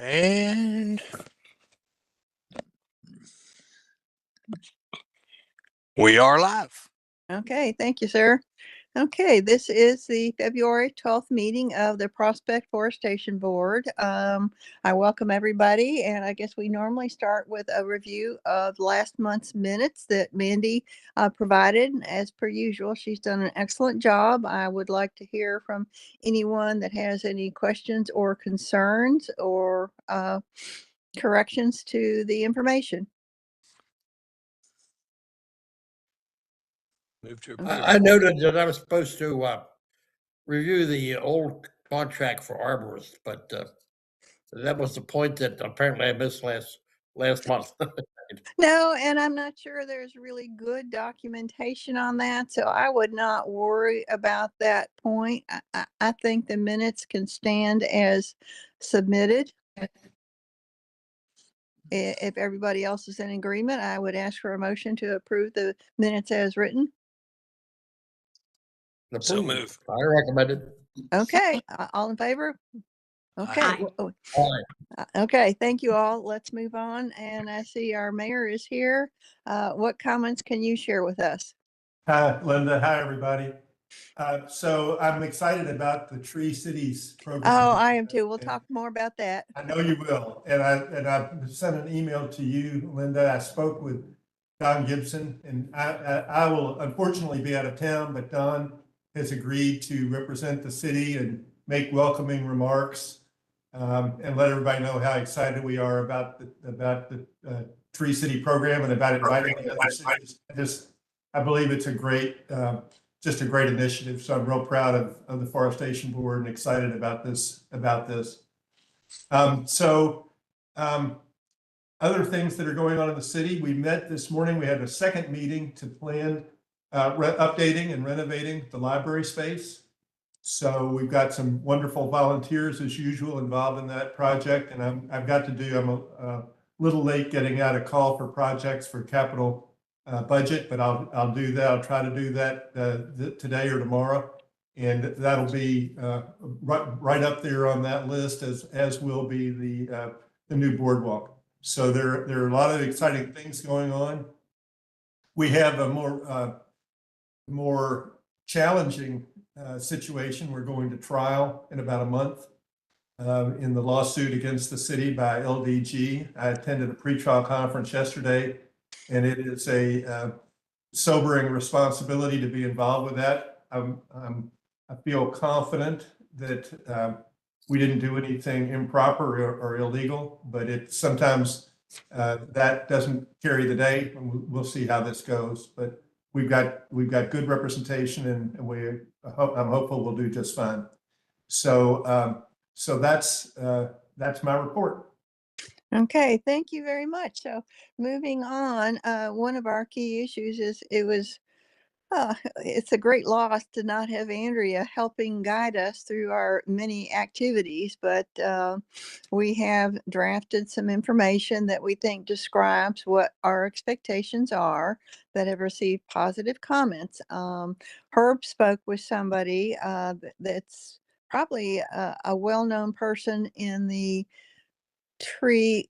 And we are live. Okay, thank you, sir. Okay, this is the February 12th meeting of the Prospect Forestation Board. I welcome everybody, and I guess we normally start with a review of last month's minutes that Mandy provided. As per usual, she's done an excellent job. I would like to hear from anyone that has any questions or concerns or corrections to the information. Move to Okay. approve. I noted that I was supposed to review the old contract for arborists, but that was the point that apparently I missed last month. No, and I'm not sure there's really good documentation on that, so I would not worry about that point. I think the minutes can stand as submitted. If everybody else is in agreement, I would ask for a motion to approve the minutes as written. So Approved. move. I recommend it. Okay, all in favor? Okay. Aye. Okay, thank you all. Let's move on. And I see our mayor is here. What comments can you share with us? Hi, Linda. Hi, everybody. So I'm excited about the Tree Cities program. Oh, I am too. We'll talk more about that. I know you will. And I sent an email to you, Linda. I spoke with Don Gibson, and I will unfortunately be out of town, but Don has agreed to represent the city and make welcoming remarks, and let everybody know how excited we are about the Tree City program and about inviting the other cities. I believe it's a great, just a great initiative. So I'm real proud of the Forestation Board and excited about this. Other things that are going on in the city, we met this morning. We had a second meeting to plan updating and renovating the library space. So we've got some wonderful volunteers as usual involved in that project. And I'm a little late getting out a call for projects for capital budget, but I'll do that. I'll try to do that today or tomorrow. And that'll be right up there on that list, as will be the new boardwalk. So there are a lot of exciting things going on. We have a more challenging situation. We're going to trial in about a month in the lawsuit against the city by LDG. I attended a pretrial conference yesterday, and it is a sobering responsibility to be involved with that. I feel confident that we didn't do anything improper or illegal, but it sometimes that doesn't carry the day, and we'll see how this goes. But we've got good representation, and I'm hopeful we'll do just fine. So that's my report. Okay, thank you very much. So moving on, one of our key issues is it's a great loss to not have Andrea helping guide us through our many activities, but we have drafted some information that we think describes what our expectations are that have received positive comments. Herb spoke with somebody that's probably a well-known person in the tree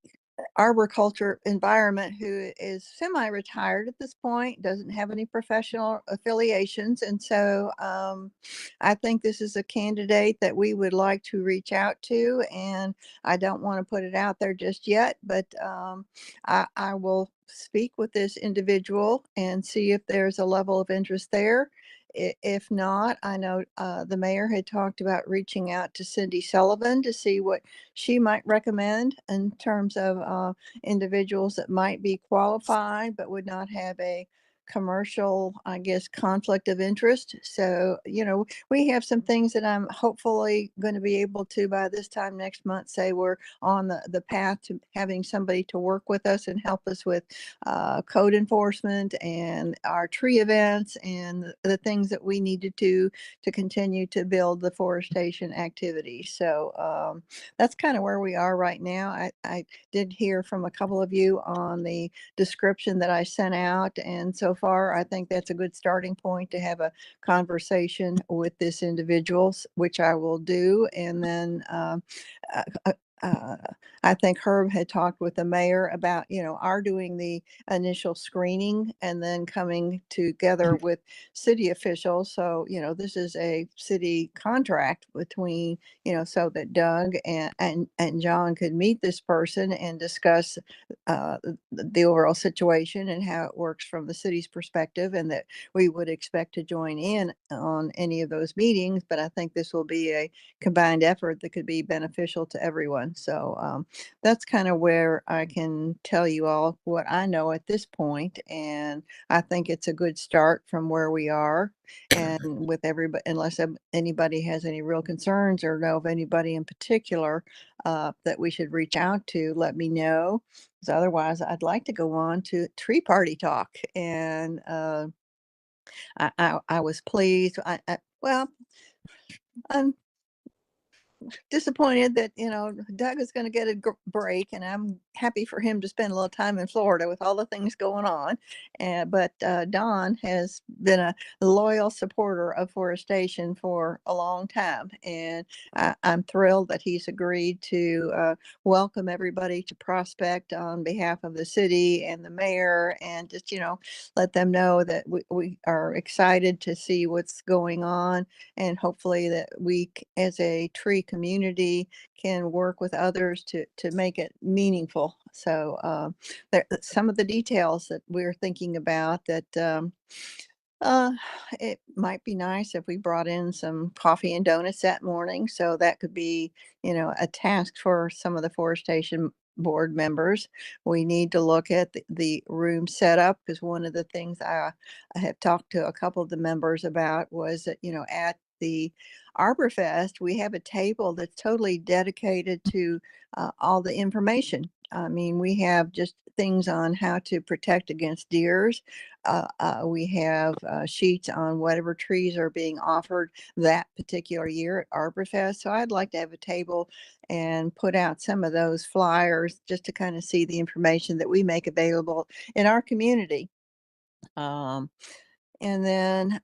arboriculture environment who is semi-retired at this point, doesn't have any professional affiliations. And so I think this is a candidate that we would like to reach out to. And I don't want to put it out there just yet, but I will speak with this individual and see if there's a level of interest there. If not, I know the mayor had talked about reaching out to Cindy Sullivan to see what she might recommend in terms of individuals that might be qualified but would not have a commercial, I guess, conflict of interest. So, we have some things that I'm hopefully going to be able to, by this time next month, say we're on the path to having somebody to work with us and help us with code enforcement and our tree events and the things that we needed to continue to build the forestation activity. So that's kind of where we are right now. I did hear from a couple of you on the description that I sent out, and so far I think that's a good starting point to have a conversation with this individual, which I will do. And then uh, I think Herb had talked with the mayor about, our doing the initial screening and then coming together with city officials. So, this is a city contract between, so that Doug and John could meet this person and discuss the overall situation and how it works from the city's perspective, and that we would expect to join in on any of those meetings. But I think this will be a combined effort that could be beneficial to everyone. So that's kind of where I can tell you all what I know at this point, and I think it's a good start from where we are. And with everybody, unless anybody has any real concerns or know of anybody in particular that we should reach out to, let me know. Because otherwise, I'd like to go on to tree party talk. And I was pleased. Well, I'm disappointed that Doug is going to get a break, and I'm happy for him to spend a little time in Florida with all the things going on. But Don has been a loyal supporter of Forestation for a long time, and I'm thrilled that he's agreed to welcome everybody to Prospect on behalf of the city and the mayor, and just let them know that we are excited to see what's going on, and hopefully that we as a tree community can work with others to make it meaningful. So some of the details that we're thinking about, that uh, it might be nice if we brought in some coffee and donuts that morning. So that could be, a task for some of the Forestation board members. We need to look at the room setup, because one of the things I have talked to a couple of the members about was that, at the Arbor Fest, we have a table that's totally dedicated to all the information. I mean, we have just things on how to protect against deers. We have sheets on whatever trees are being offered that particular year at ArborFest. So I'd like to have a table and put out some of those flyers just to kind of see the information that we make available in our community. Um, and then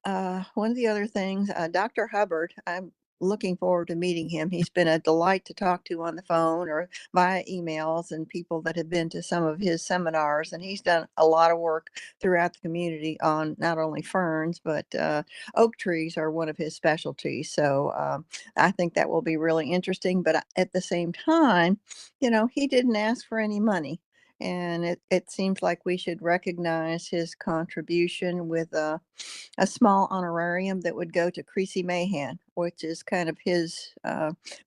one of the other things, Dr. Hubbard, I'm looking forward to meeting him. He's been a delight to talk to on the phone or via emails, and people that have been to some of his seminars. And he's done a lot of work throughout the community on not only ferns, but oak trees are one of his specialties. So I think that will be really interesting. But at the same time, he didn't ask for any money. And it seems like we should recognize his contribution with a small honorarium that would go to Creasy Mahan, which is kind of his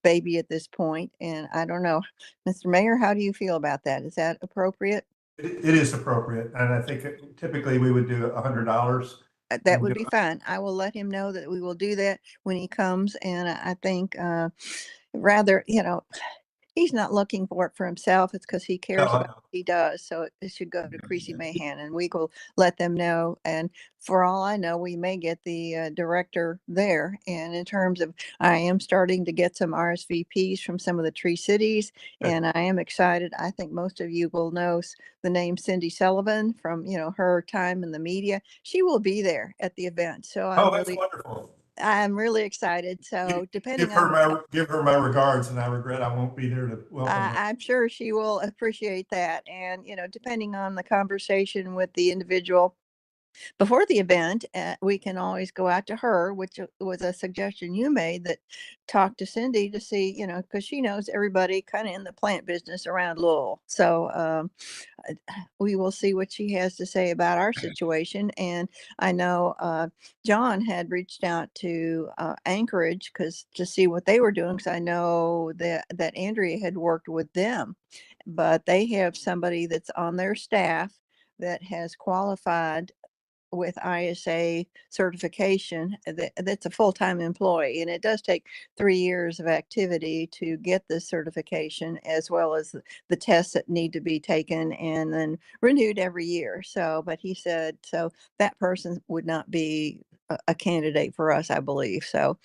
baby at this point. And I don't know, Mr. Mayor, how do you feel about that? Is that appropriate? It is appropriate, and I think typically we would do $100. That would be fine. I will let him know that we will do that when he comes. And I think rather, he's not looking for it for himself. It's because he cares about what he does. So it should go to Creasy Mahan, and we will let them know. And for all I know, we may get the director there. And in terms of, I am starting to get some RSVPs from some of the tree cities, and I am excited. I think most of you will know the name Cindy Sullivan from, her time in the media. She will be there at the event. So That's wonderful. I'm really excited. So depending Give her my regards, and I regret I won't be there to welcome her. I'm sure she will appreciate that. And, depending on the conversation with the individual before the event, we can always go out to her, which was a suggestion you made, that talk to Cindy to see, because she knows everybody kind of in the plant business around Louisville. So we will see what she has to say about our situation. And I know John had reached out to Anchorage to see what they were doing, because I know that Andrea had worked with them, but they have somebody that's on their staff that has qualified with ISA certification. That's a full-time employee, and it does take 3 years of activity to get this certification, as well as the tests that need to be taken and then renewed every year. So, but he said, so that person would not be a candidate for us, I believe. So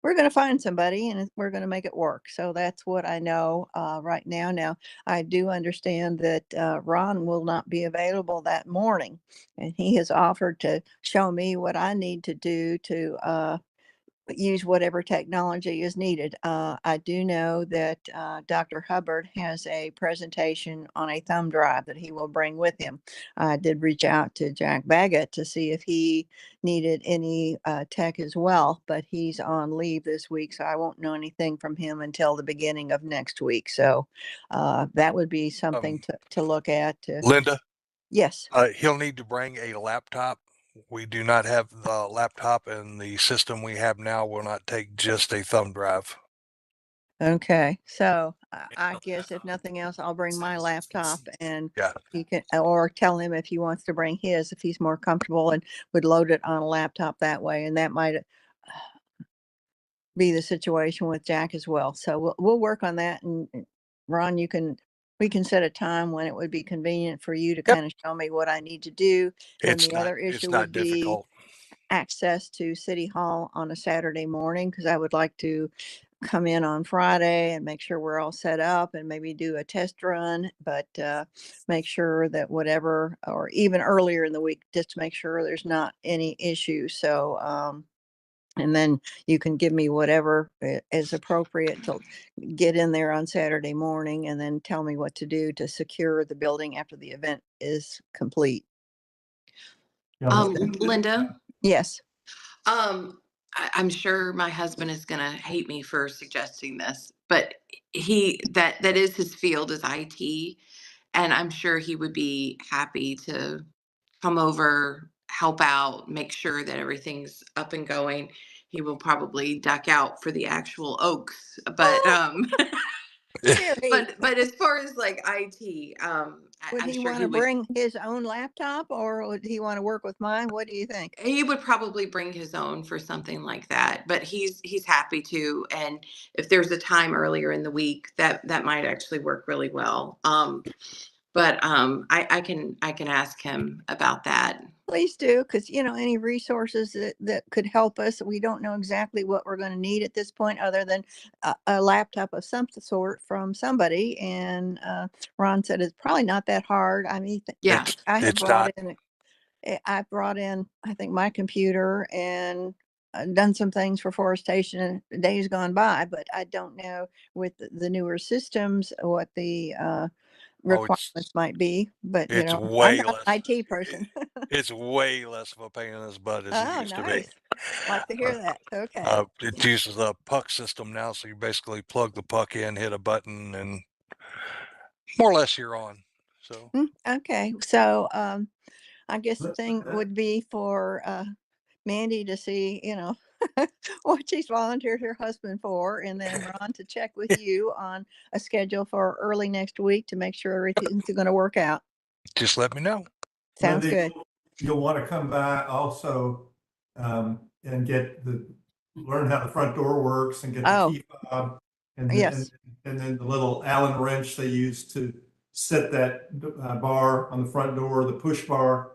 we're going to find somebody, and we're going to make it work. So that's what I know right now. Now, I do understand that Ron will not be available that morning, and he has offered to show me what I need to do to use whatever technology is needed. I do know that Dr. Hubbard has a presentation on a thumb drive that he will bring with him. I did reach out to Jack Baggett to see if he needed any tech as well, but he's on leave this week, so I won't know anything from him until the beginning of next week. So that would be something to look at. Linda, Yes. he'll need to bring a laptop. We do not have the laptop, and the system we have now will not take just a thumb drive. Okay, so I guess if nothing else, I'll bring my laptop and Yeah. he can, or tell him if he wants to bring his, if he's more comfortable and would load it on a laptop that way. And that might be the situation with Jack as well. So we'll work on that. And Ron, we can set a time when it would be convenient for you to Yep. kind of show me what I need to do. Then the other It's issue not would be difficult. access to City Hall on a Saturday morning, because I would like to come in on Friday and make sure we're all set up and maybe do a test run, but make sure that whatever, or even earlier in the week, just to make sure there's not any issues. So, and then you can give me whatever is appropriate to get in there on Saturday morning, and then tell me what to do to secure the building after the event is complete. Linda, Yes. I'm sure my husband is gonna hate me for suggesting this, but that is his field, is IT, and I'm sure he would be happy to come over, help out, make sure that everything's up and going. He will probably duck out for the actual oaks, but Really? but as far as like IT, Would I'm he sure want to bring his own laptop, or would he want to work with mine? What do you think? he would probably bring his own for something like that, but he's happy to. And if there's a time earlier in the week, that might actually work really well. I can ask him about that. Please do, because any resources that could help us. We don't know exactly what we're going to need at this point, other than a laptop of some sort from somebody. And Ron said it's probably not that hard. I mean, Yeah. I have It's brought not. in. I brought in, I think, my computer and done some things for Forestation in days gone by, but I don't know with the newer systems what the Oh, requirements might be. But it's I'm way not less. an IT person. It's way less of a pain in his butt as it Oh, used to be. nice. Like to hear that. Okay. It uses a puck system now, so you basically plug the puck in, hit a button, and more or less you're on. So Okay. So I guess the thing would be for Mandy to see, what she's volunteered her husband for, and then Ron to check with you on a schedule for early next week to make sure everything's going to work out. just let me know. Sounds Linda, good. you'll want to come by also and learn how the front door works and get the Oh, key fob and yes. then the little Allen wrench they use to set that bar on the front door, the push bar.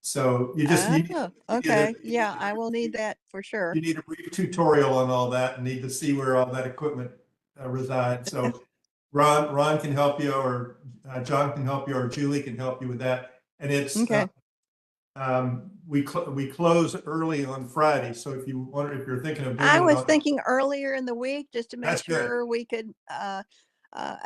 So Oh, okay. Yeah, I will need that for sure. you need a brief tutorial on all that and need to see where all that equipment resides. So Ron can help you, or John can help you, or Julie can help you with that. And it's Okay. we close early on Friday. So if you're thinking of I bringing was thinking earlier in the week, just to make that's good. sure we could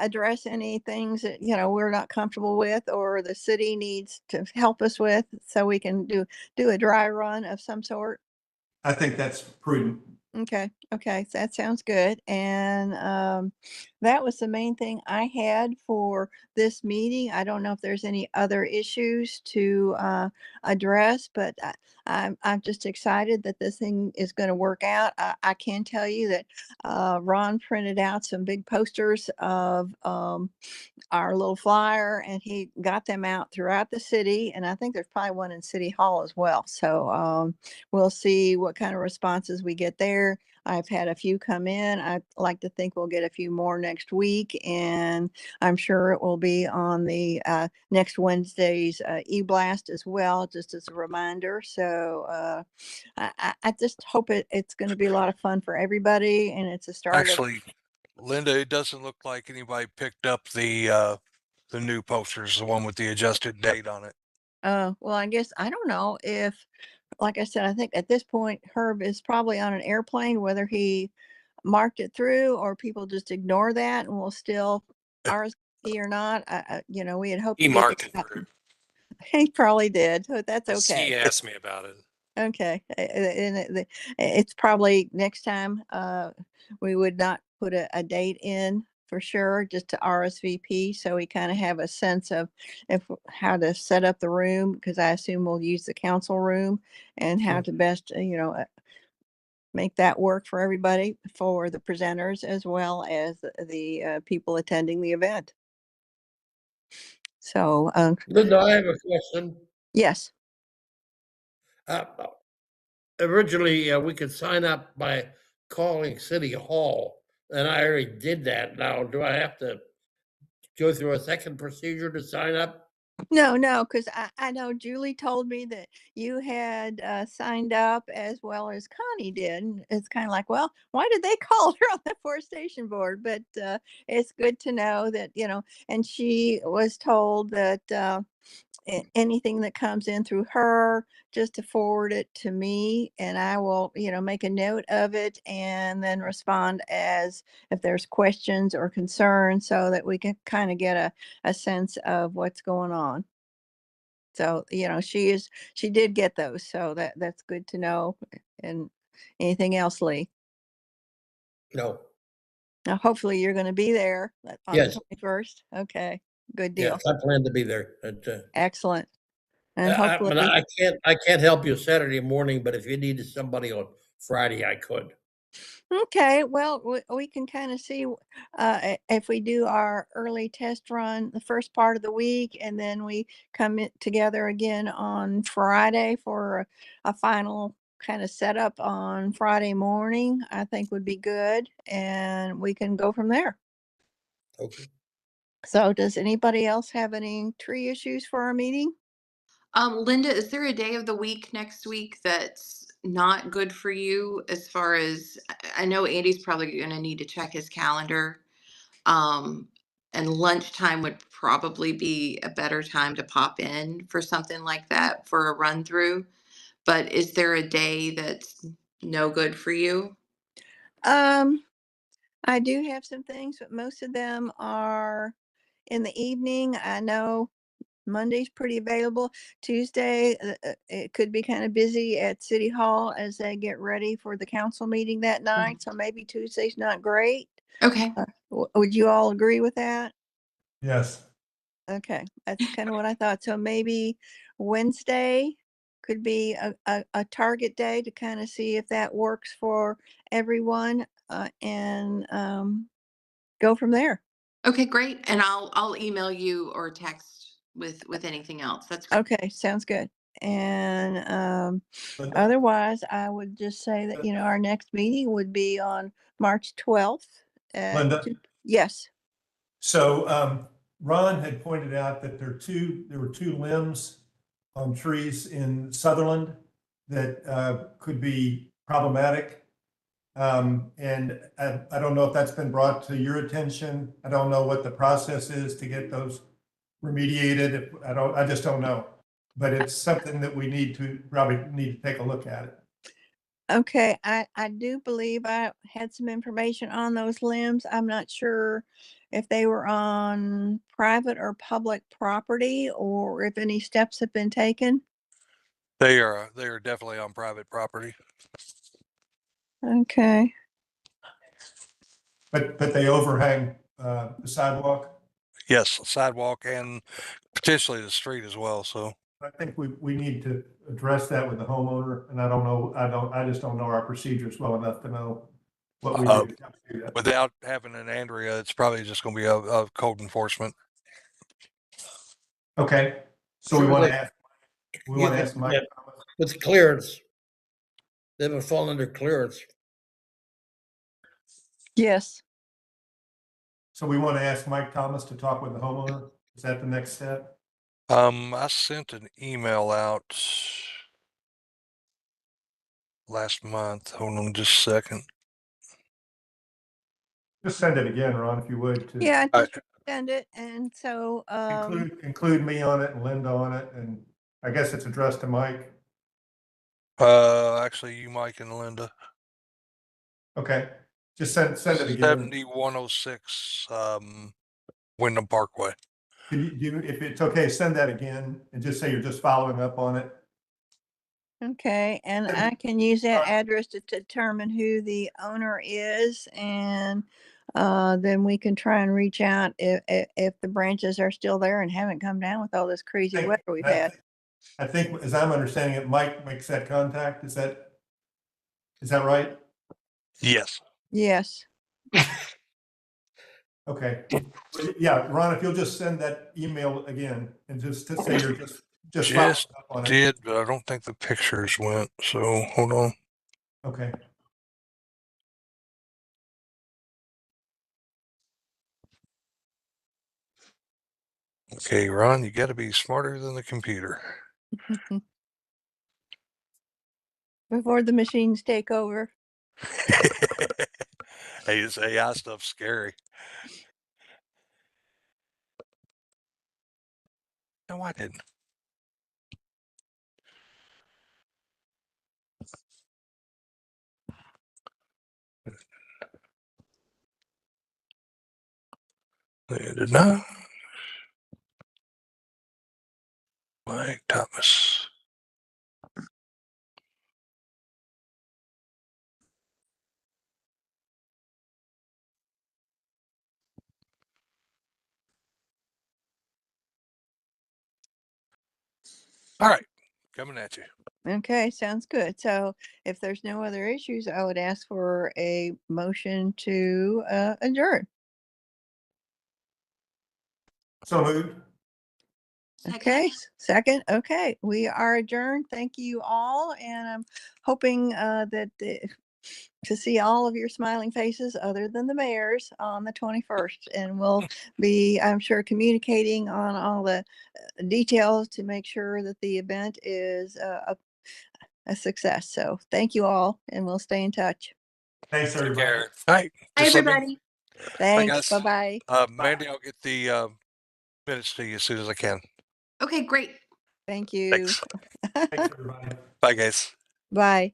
address any things that we're not comfortable with, or the city needs to help us with, so we can do a dry run of some sort. I think that's prudent. Okay. Okay. So that sounds good. And that was the main thing I had for this meeting. I don't know if there's any other issues to address, but I'm just excited that this thing is going to work out. I can tell you that Ron printed out some big posters of our little flyer, and he got them out throughout the city. And I think there's probably one in City Hall as well. So we'll see what kind of responses we get there. I've had a few come in. I like to think we'll get a few more next week, and I'm sure it will be on the next Wednesday's e-blast as well, just as a reminder. So I just hope it's going to be a lot of fun for everybody, and it's a start of. Actually, Linda, it doesn't look like anybody picked up the new posters, the one with the adjusted date on it. Well, I guess I don't know if like I said, I think at this point, Herb is probably on an airplane, whether he marked it through or people just ignore that and will still RSVP or not. We had hoped He to get marked it this out. through. He probably did, but that's 'Cause okay. He asked me about it. Okay, and it's probably next time, we would not put a date in for sure, just to RSVP, so we kind of have a sense of how to set up the room, because I assume we'll use the council room, and how Sure. to best, make that work for everybody, for the presenters as well as the people attending the event. So, Linda, I have a question. yes. Uh, Originally, we could sign up by calling City Hall, and I already did that. Now, do I have to go through a second procedure to sign up? No, because I know Julie told me that you had signed up as well as Connie did. And it's kind of like, well, why did they call her on the Forestation board? But it's good to know that, and she was told that anything that comes in through her, just to forward it to me, and I will, make a note of it and then respond as if there's questions or concerns, so that we can kind of get a sense of what's going on. So, she did get those, so that's good to know. And anything else, Lee? No. Now, hopefully you're going to be there on the Yes. 21st. Okay, good Yes, deal. I plan to be there. Excellent. And hopefully, I can't help you Saturday morning, but if you needed somebody on Friday, I could. okay, well, we can kind of see if we do our early test run the first part of the week, and then we come together again on Friday for a final kind of setup on Friday morning, I think would be good, and we can go from there. Okay. So, does anybody else have any tree issues for our meeting? Linda, is there a day of the week next week that's not good for you as far as I know Andy's probably going to need to check his calendar. Um, and lunchtime would probably be a better time to pop in for something like that for a run through. But is there a day that's no good for you? Um, I do have some things, but most of them are in the evening. I know Monday's pretty available. Tuesday, it could be kind of busy at City Hall as they get ready for the council meeting that night. So maybe Tuesday's not great. Okay. Would you all agree with that? Yes. Okay, that's kind of what I thought. So maybe Wednesday could be a target day to kind of see if that works for everyone, and go from there. Okay, great. And I'll email you or text with anything else. That's great. Okay, sounds good. And Linda? otherwise, I would just say that, our next meeting would be on March 12th. Linda? Yes. So Ron had pointed out that there were two limbs on trees in Sutherland that could be problematic. And I don't know if that's been brought to your attention. I don't know what the process is to get those remediated. I just don't know. But it's something that we probably need to take a look at it. Okay, I do believe I had some information on those limbs. I'm not sure if they were on private or public property, or if any steps have been taken. They are definitely on private property. Okay. But they overhang the sidewalk. Yes, sidewalk and potentially the street as well. So I think we need to address that with the homeowner, and I just don't know our procedures well enough to know what we Uh, do to do that. without having an Andrea, it's probably just going to be a code enforcement. Okay, so we want to ask Mike. Yeah, with clearance. They would fall under clearance. Yes. So we want to ask Mike Thomas to talk with the homeowner. Is that the next step? I sent an email out last month. Hold on just a second. Just send it again, Ron, if you would, to Yeah, All right. just send it. And so, include me on it and Linda on it, and I guess it's addressed to Mike. Actually, you, Mike, and Linda. Okay, just send it again. 7106 Wyndham Parkway. Can you, if it's okay, send that again and just say you're just following up on it. Okay, and I can use that address to determine who the owner is, and then we can try and reach out if the branches are still there and haven't come down with all this crazy Think- weather we've I had. think- I think, as I'm understanding it, Mike makes that contact. Is that right? Yes. Yes. Okay. Yeah, Ron, if you'll just send that email again and just to say you're just following Just up on it. did, but I don't think the pictures went. So hold on. Okay. Okay, Ron, you got to be smarter than the computer. Before the machines take over. Hey, this AI stuff's scary. No, I didn't. They did not. Mike Thomas. All right, coming at you. Okay, sounds good. So if there's no other issues, I would ask for a motion to adjourn. So moved. Okay, second. Okay, we are adjourned. Thank you all, and I'm hoping to see all of your smiling faces, other than the mayor's, on the 21st, and we'll be, I'm sure, communicating on all the details to make sure that the event is a success. So thank you all, and we'll stay in touch. Thanks, Take everybody. care. All right. Hi, Just let me. everybody. Thanks. guys. Bye bye. Mandy, I'll get the minutes to you as soon as I can. Okay, great. Thank you. Thanks. Thanks, everybody. Bye, guys. Bye.